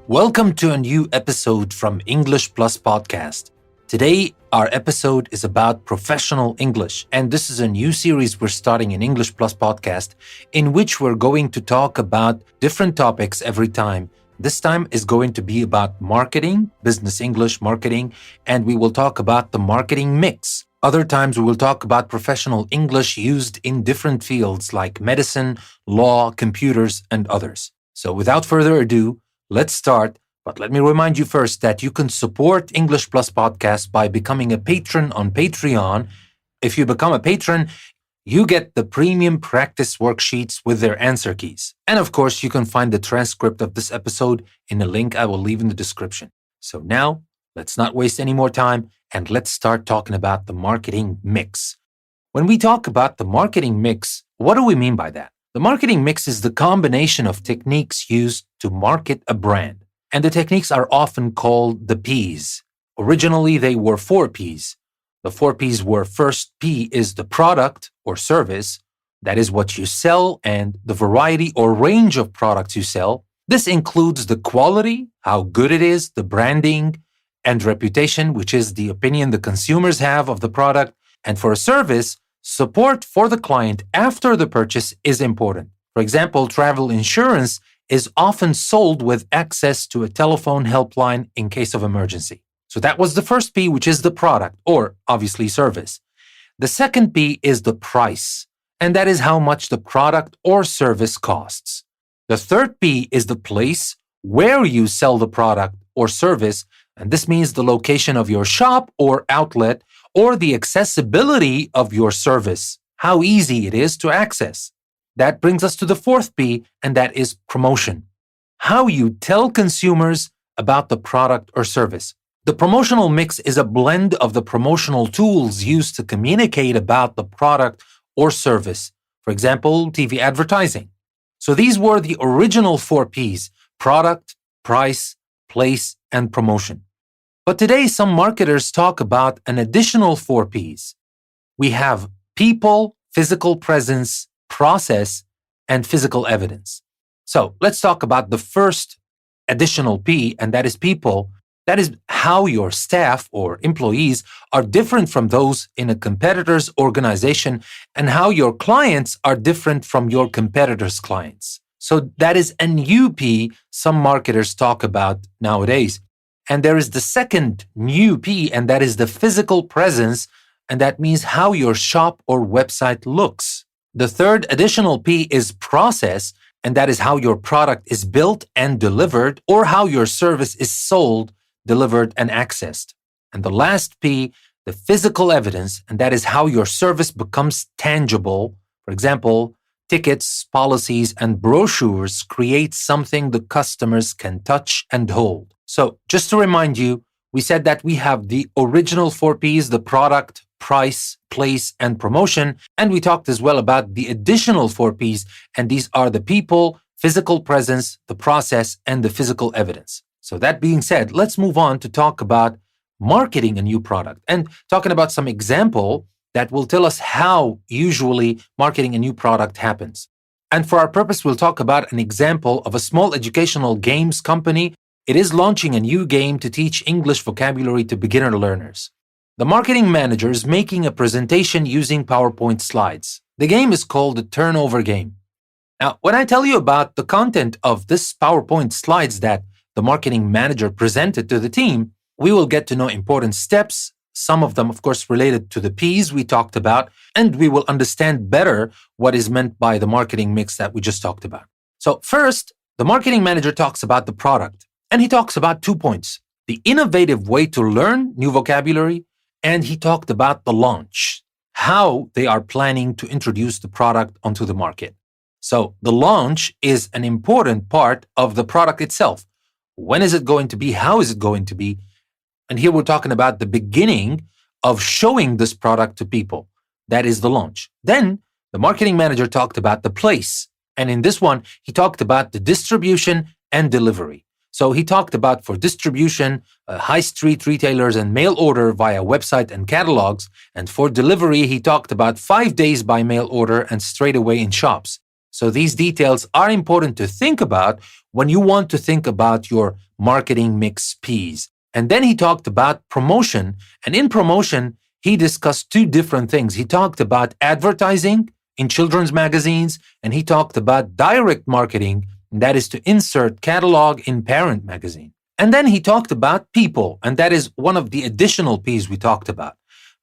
Welcome to a new episode from English Plus Podcast. Today, our episode is about professional English, and this is a new series we're starting in English Plus Podcast, in which we're going to talk about different topics every time. This time is going to be about marketing, business English marketing, and we will talk about the marketing mix. Other times, we will talk about professional English used in different fields like medicine, law, computers, and others. So without further ado, let's start. But let me remind you first that you can support English Plus Podcast by becoming a patron on Patreon. If you become a patron, you get the premium practice worksheets with their answer keys. And of course, you can find the transcript of this episode in a link I will leave in the description. So now, let's not waste any more time and let's start talking about the marketing mix. When we talk about the marketing mix, what do we mean by that? The marketing mix is the combination of techniques used to market a brand. And the techniques are often called the P's. Originally, they were 4 P's. The 4 P's were: first P is the product or service. That is what you sell and the variety or range of products you sell. This includes the quality, how good it is, the branding, and reputation, which is the opinion the consumers have of the product. And for a service, support for the client after the purchase is important. For example, travel insurance is often sold with access to a telephone helpline in case of emergency. So that was the first P, which is the product, or obviously service. The second P is the price, and that is how much the product or service costs. The third P is the place where you sell the product or service, and this means the location of your shop or outlet, or the accessibility of your service, how easy it is to access. That brings us to the fourth P, and that is promotion. How you tell consumers about the product or service. The promotional mix is a blend of the promotional tools used to communicate about the product or service. For example, TV advertising. So these were the original 4 Ps: product, price, place, and promotion. But today, some marketers talk about an additional 4 Ps. We have people, physical presence, process, and physical evidence. So let's talk about the first additional P, and that is people. That is how your staff or employees are different from those in a competitor's organization, and how your clients are different from your competitor's clients. So that is a new P some marketers talk about nowadays. And there is the second new P, and that is the physical presence, and that means how your shop or website looks. The third additional P is process, and that is how your product is built and delivered, or how your service is sold, delivered, and accessed. And the last P, the physical evidence, and that is how your service becomes tangible. For example, tickets, policies, and brochures create something the customers can touch and hold. So just to remind you, we said that we have the original 4 Ps, the product, price, place, and promotion. And we talked as well about the additional 4 Ps, and these are the people, physical presence, the process, and the physical evidence. So that being said, let's move on to talk about marketing a new product and talking about some example that will tell us how usually marketing a new product happens. And for our purpose, we'll talk about an example of a small educational games company. It is launching a new game to teach English vocabulary to beginner learners. The marketing manager is making a presentation using PowerPoint slides. The game is called the Turnover Game. Now, when I tell you about the content of this PowerPoint slides that the marketing manager presented to the team, we will get to know important steps, some of them, of course, related to the Ps we talked about, and we will understand better what is meant by the marketing mix that we just talked about. So first, the marketing manager talks about the product. And he talks about 2 points: the innovative way to learn new vocabulary, and he talked about the launch, how they are planning to introduce the product onto the market. So the launch is an important part of the product itself. When is it going to be? How is it going to be? And here we're talking about the beginning of showing this product to people. That is the launch. Then the marketing manager talked about the place. And in this one, he talked about the distribution and delivery. So he talked about, for distribution, high street retailers and mail order via website and catalogs. And for delivery, he talked about 5 days by mail order and straight away in shops. So these details are important to think about when you want to think about your marketing mix P's. And then he talked about promotion. And in promotion, he discussed two different things. He talked about advertising in children's magazines, and he talked about direct marketing, and that is to insert catalog in parent magazine. And then he talked about people, and that is one of the additional P's we talked about.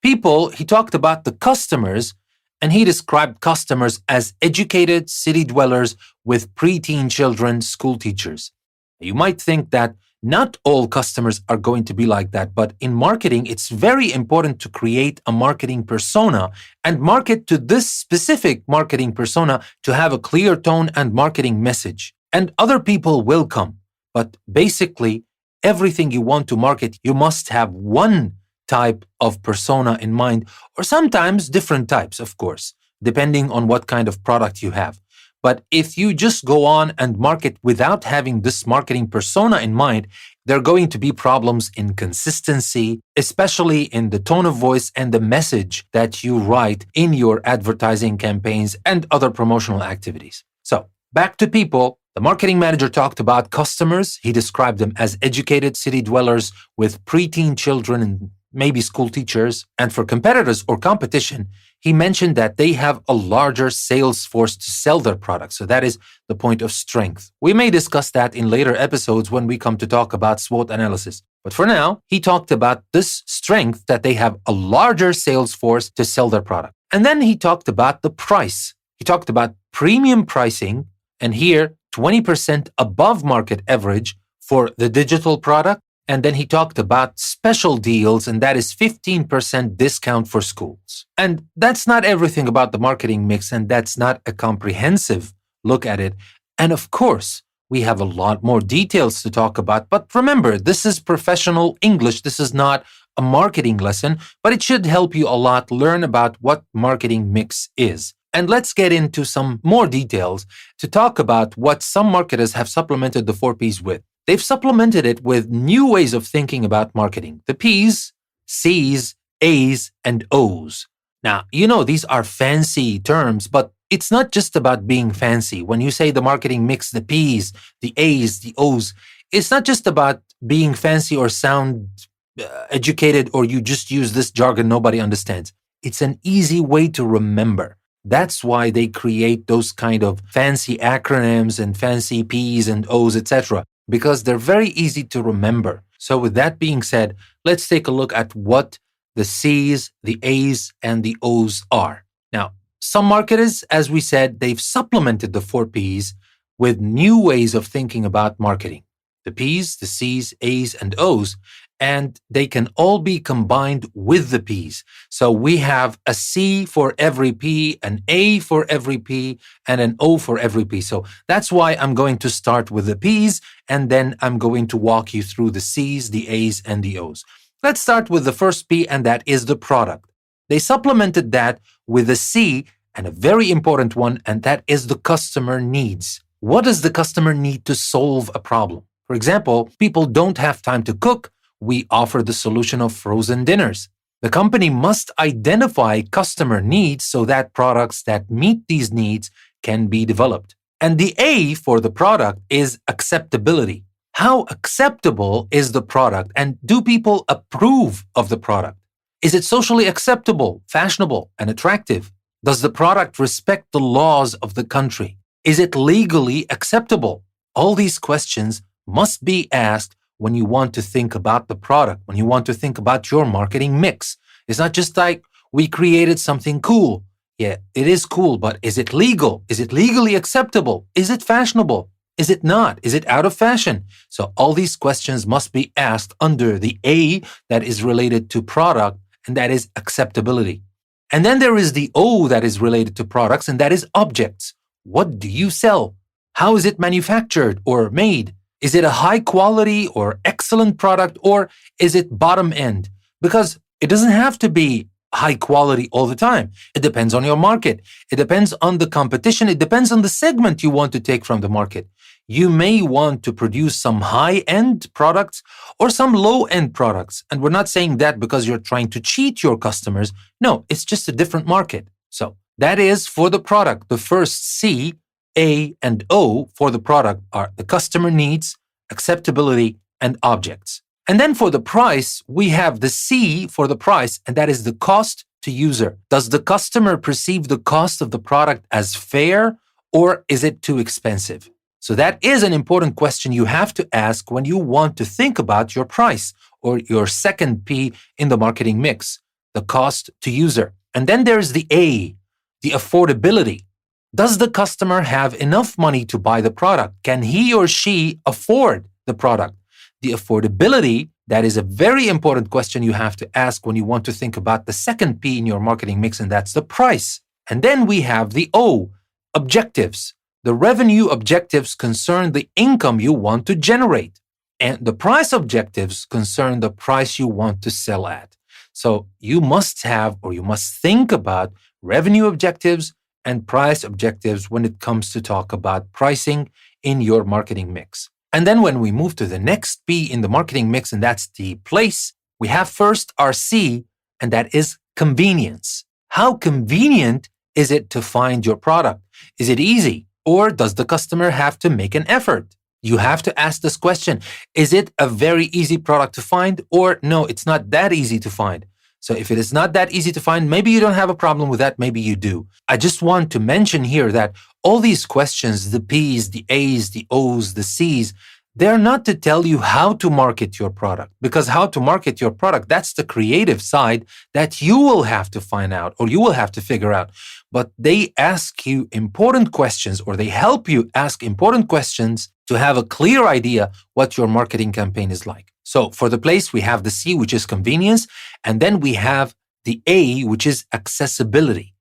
People, he talked about the customers, and he described customers as educated city dwellers with preteen children, school teachers. You might think that not all customers are going to be like that, but in marketing, it's very important to create a marketing persona and market to this specific marketing persona to have a clear tone and marketing message. And other people will come. But basically, everything you want to market, you must have one type of persona in mind, or sometimes different types, of course, depending on what kind of product you have. But if you just go on and market without having this marketing persona in mind, there are going to be problems in consistency, especially in the tone of voice and the message that you write in your advertising campaigns and other promotional activities. So, back to people. The marketing manager talked about customers. He described them as educated city dwellers with preteen children and maybe school teachers. And for competitors or competition, he mentioned that they have a larger sales force to sell their products. So that is the point of strength. We may discuss that in later episodes when we come to talk about SWOT analysis. But for now, he talked about this strength that they have a larger sales force to sell their product. And then he talked about the price. He talked about premium pricing, and here 20% above market average for the digital product. And then he talked about special deals, and that is 15% discount for schools. And that's not everything about the marketing mix, and that's not a comprehensive look at it. And of course, we have a lot more details to talk about. But remember, this is professional English. This is not a marketing lesson, but it should help you a lot learn about what marketing mix is. And let's get into some more details to talk about what some marketers have supplemented the 4 Ps with. They've supplemented it with new ways of thinking about marketing. The P's, C's, A's, and O's. Now, these are fancy terms, but it's not just about being fancy. When you say the marketing mix, the P's, the A's, the O's, it's not just about being fancy or sound educated, or you just use this jargon nobody understands. It's an easy way to remember. That's why they create those kind of fancy acronyms and fancy P's and O's, etc., because they're very easy to remember. So with that being said, let's take a look at what the C's, the A's, and the O's are. Now, some marketers, as we said, they've supplemented the 4 Ps with new ways of thinking about marketing. The P's, the C's, A's, and O's, and they can all be combined with the P's. So we have a C for every P, an A for every P, and an O for every P. So that's why I'm going to start with the P's, and then I'm going to walk you through the C's, the A's, and the O's. Let's start with the first P, and that is the product. They supplemented that with a C, and a very important one, and that is the customer needs. What does the customer need to solve a problem? For example, people don't have time to cook. We offer the solution of frozen dinners. The company must identify customer needs so that products that meet these needs can be developed. And the A for the product is acceptability. How acceptable is the product, and do people approve of the product? Is it socially acceptable, fashionable, and attractive? Does the product respect the laws of the country? Is it legally acceptable? All these questions must be asked when you want to think about the product, when you want to think about your marketing mix. It's not just like we created something cool. Yeah, it is cool, but is it legal? Is it legally acceptable? Is it fashionable? Is it not? Is it out of fashion? So all these questions must be asked under the A that is related to product, and that is acceptability. And then there is the O that is related to products, and that is objects. What do you sell? How is it manufactured or made? Is it a high quality or excellent product, or is it bottom end? Because it doesn't have to be high quality all the time. It depends on your market. It depends on the competition. It depends on the segment you want to take from the market. You may want to produce some high-end products or some low-end products. And we're not saying that because you're trying to cheat your customers. No, it's just a different market. So that is for the product, the first C, A and O for the product are the customer needs, acceptability, and objects. And then for the price, we have the C for the price, and that is the cost to user. Does the customer perceive the cost of the product as fair, or is it too expensive? So that is an important question you have to ask when you want to think about your price, or your second P in the marketing mix, the cost to user. And then there's the A, the affordability. Does the customer have enough money to buy the product? Can he or she afford the product? The affordability, that is a very important question you have to ask when you want to think about the second P in your marketing mix, and that's the price. And then we have the O, objectives. The revenue objectives concern the income you want to generate, and the price objectives concern the price you want to sell at. So you must have, or you must think about revenue objectives and price objectives when it comes to talk about pricing in your marketing mix. And then when we move to the next P in the marketing mix, and that's the place, we have first our C, and that is convenience. How convenient is it to find your product? Is it easy? Or does the customer have to make an effort? You have to ask this question. Is it a very easy product to find? Or no, it's not that easy to find. So if it is not that easy to find, maybe you don't have a problem with that, maybe you do. I just want to mention here that all these questions, the P's, the A's, the O's, the C's, they're not to tell you how to market your product, because how to market your product, that's the creative side that you will have to find out, or you will have to figure out. But they ask you important questions, or they help you ask important questions to have a clear idea what your marketing campaign is like. So for the place, we have the C, which is convenience, and then we have the A, which is accessibility.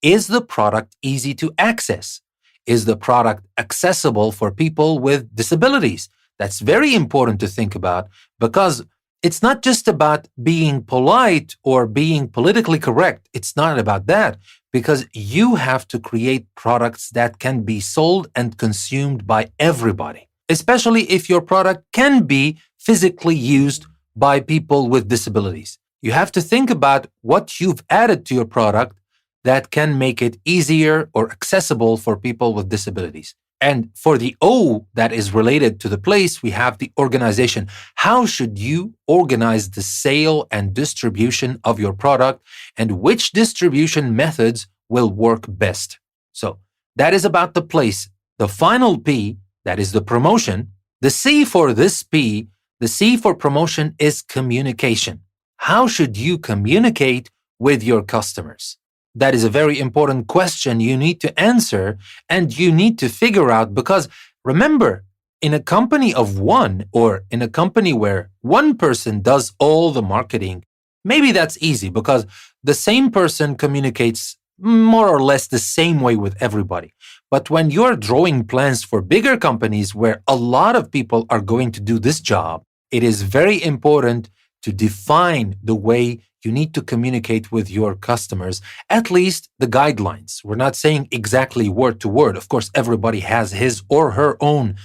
Is the product easy to access? Is the product accessible for people with disabilities? That's very important to think about, because it's not just about being polite or being politically correct. It's not about that, because you have to create products that can be sold and consumed by everybody, especially if your product can be physically used by people with disabilities. You have to think about what you've added to your product that can make it easier or accessible for people with disabilities. And for the O that is related to the place, we have the organization. How should you organize the sale and distribution of your product, and which distribution methods will work best? So that is about the place. The final P, that is the promotion. The C for this P, the C for promotion, is communication. How should you communicate with your customers? That is a very important question you need to answer, and you need to figure out, because remember, in a company of one, or in a company where one person does all the marketing, maybe that's easy because the same person communicates more or less the same way with everybody. But when you're drawing plans for bigger companies where a lot of people are going to do this job, it is very important to define the way you need to communicate with your customers, at least the guidelines. We're not saying exactly word to word. Of course, everybody has his or her own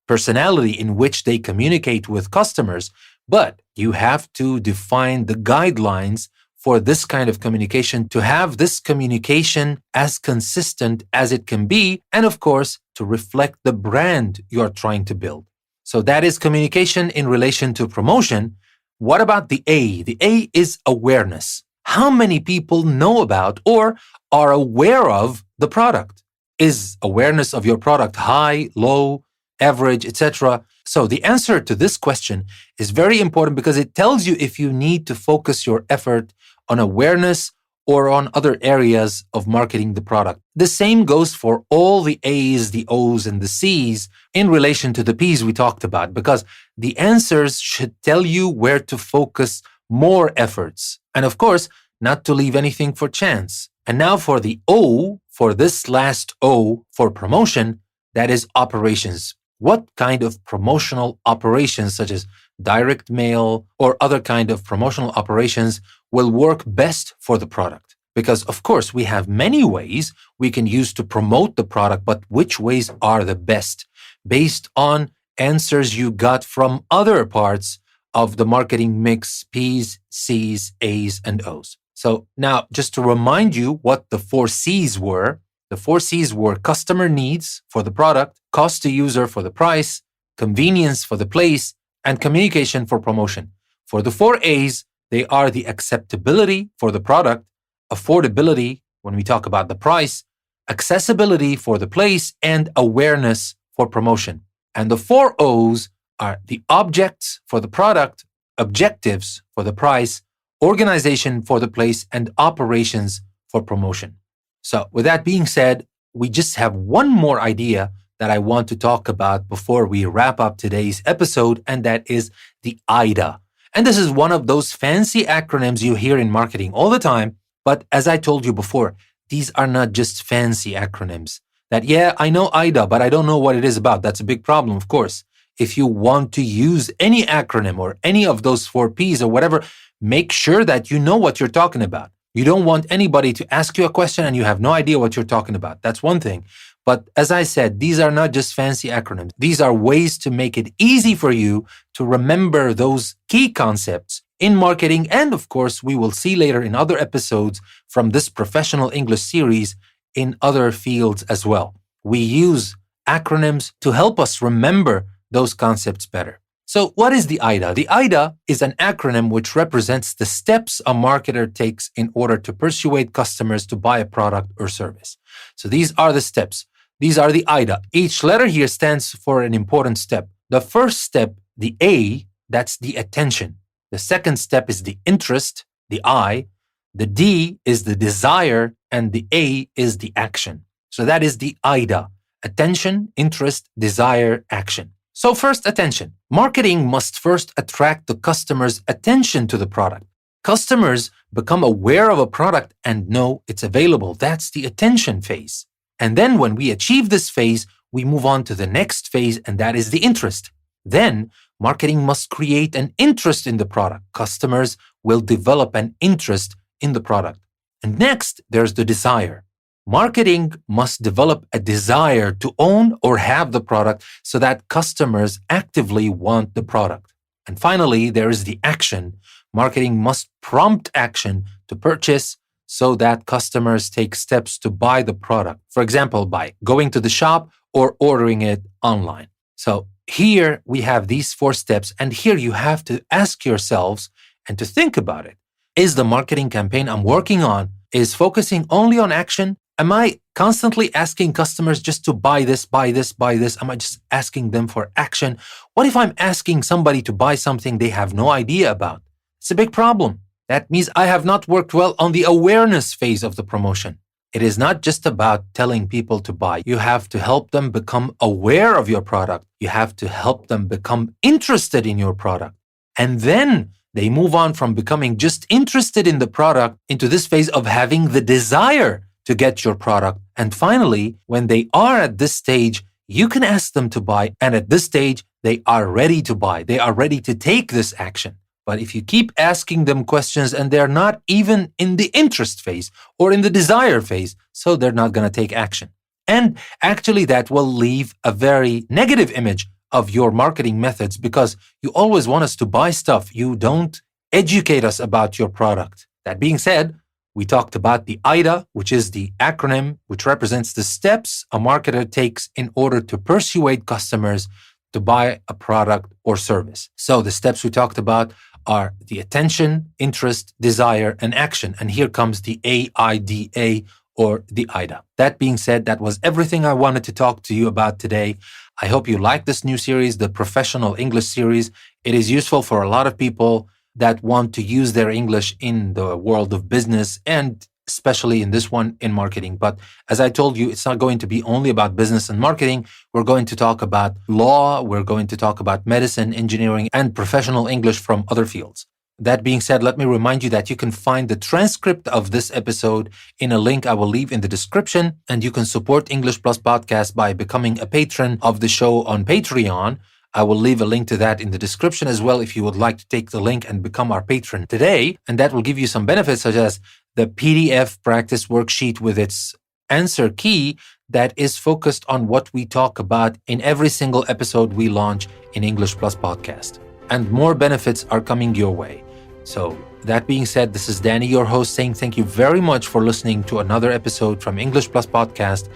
personality in which they communicate with customers, but you have to define the guidelines for this kind of communication, to have this communication as consistent as it can be, and of course, to reflect the brand you are trying to build. So that is communication in relation to promotion. What about the A? The A is awareness. How many people know about or are aware of the product? Is awareness of your product high, low, average, etc.? So the answer to this question is very important, because it tells you if you need to focus your effort on awareness or on other areas of marketing the product. The same goes for all the A's, the O's, and the C's in relation to the P's we talked about, because the answers should tell you where to focus more efforts. And of course, not to leave anything for chance. And now for the O, for this last O for promotion, that is operations. What kind of promotional operations, such as direct mail or other kind of promotional operations, will work best for the product? Because of course, we have many ways we can use to promote the product, but which ways are the best based on answers you got from other parts of the marketing mix: P's, C's, A's, and O's. So now, just to remind you what the 4 C's were, The 4 C's were customer needs for the product, cost to user for the price, convenience for the place, and communication for promotion. For the 4 A's, they are the acceptability for the product, affordability when we talk about the price, accessibility for the place, and awareness for promotion. And the 4 O's are the objects for the product, objectives for the price, organization for the place, and operations for promotion. So with that being said, we just have one more idea that I want to talk about before we wrap up today's episode, and that is the AIDA. And this is one of those fancy acronyms you hear in marketing all the time. But as I told you before, these are not just fancy acronyms. That, yeah, I know AIDA, but I don't know what it is about. That's a big problem, of course. If you want to use any acronym or any of those 4 P's or whatever, make sure that you know what you're talking about. You don't want anybody to ask you a question and you have no idea what you're talking about. That's one thing. But as I said, these are not just fancy acronyms. These are ways to make it easy for you to remember those key concepts in marketing. And of course, we will see later in other episodes from this professional English series in other fields as well. We use acronyms to help us remember those concepts better. So what is the AIDA? The AIDA is an acronym which represents the steps a marketer takes in order to persuade customers to buy a product or service. So these are the steps. These are the AIDA. Each letter here stands for an important step. The first step, the A, that's the attention. The second step is the interest, the I. The D is the desire, and the A is the action. So that is the AIDA. Attention, interest, desire, action. So first, attention. Marketing must first attract the customer's attention to the product. Customers become aware of a product and know it's available. That's the attention phase. And then when we achieve this phase, we move on to the next phase, and that is the interest. Then marketing must create an interest in the product. Customers will develop an interest in the product. And next, there's the desire. Marketing must develop a desire to own or have the product so that customers actively want the product. And finally, there is the action. Marketing must prompt action to purchase so that customers take steps to buy the product. For example, by going to the shop or ordering it online. So here we have these 4 steps, and here you have to ask yourselves and to think about it. Is the marketing campaign I'm working on is focusing only on action? Am I constantly asking customers just to buy this, buy this, buy this? Am I just asking them for action? What if I'm asking somebody to buy something they have no idea about? It's a big problem. That means I have not worked well on the awareness phase of the promotion. It is not just about telling people to buy. You have to help them become aware of your product. You have to help them become interested in your product. And then they move on from becoming just interested in the product into this phase of having the desire to get your product. And finally, when they are at this stage, you can ask them to buy. And at this stage, they are ready to buy. They are ready to take this action. But if you keep asking them questions and they're not even in the interest phase or in the desire phase, so they're not going to take action. And actually, that will leave a very negative image of your marketing methods because you always want us to buy stuff. You don't educate us about your product. That being said, we talked about the AIDA, which is the acronym which represents the steps a marketer takes in order to persuade customers to buy a product or service. So the steps we talked about are the attention, interest, desire, and action. And here comes the AIDA or the AIDA. That being said, that was everything I wanted to talk to you about today. I hope you like this new series, the Professional English series. It is useful for a lot of people that want to use their English in the world of business and especially in this one in marketing. But as I told you, it's not going to be only about business and marketing. We're going to talk about law. We're going to talk about medicine, engineering, and professional English from other fields. That being said, let me remind you that you can find the transcript of this episode in a link I will leave in the description, and you can support English Plus Podcast by becoming a patron of the show on Patreon. I will leave a link to that in the description as well if you would like to take the link and become our patron today. And that will give you some benefits such as the PDF practice worksheet with its answer key that is focused on what we talk about in every single episode we launch in English Plus Podcast. And more benefits are coming your way. So That being said, this is Danny, your host, saying thank you very much for listening to another episode from English Plus Podcast.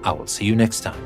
I will see you next time.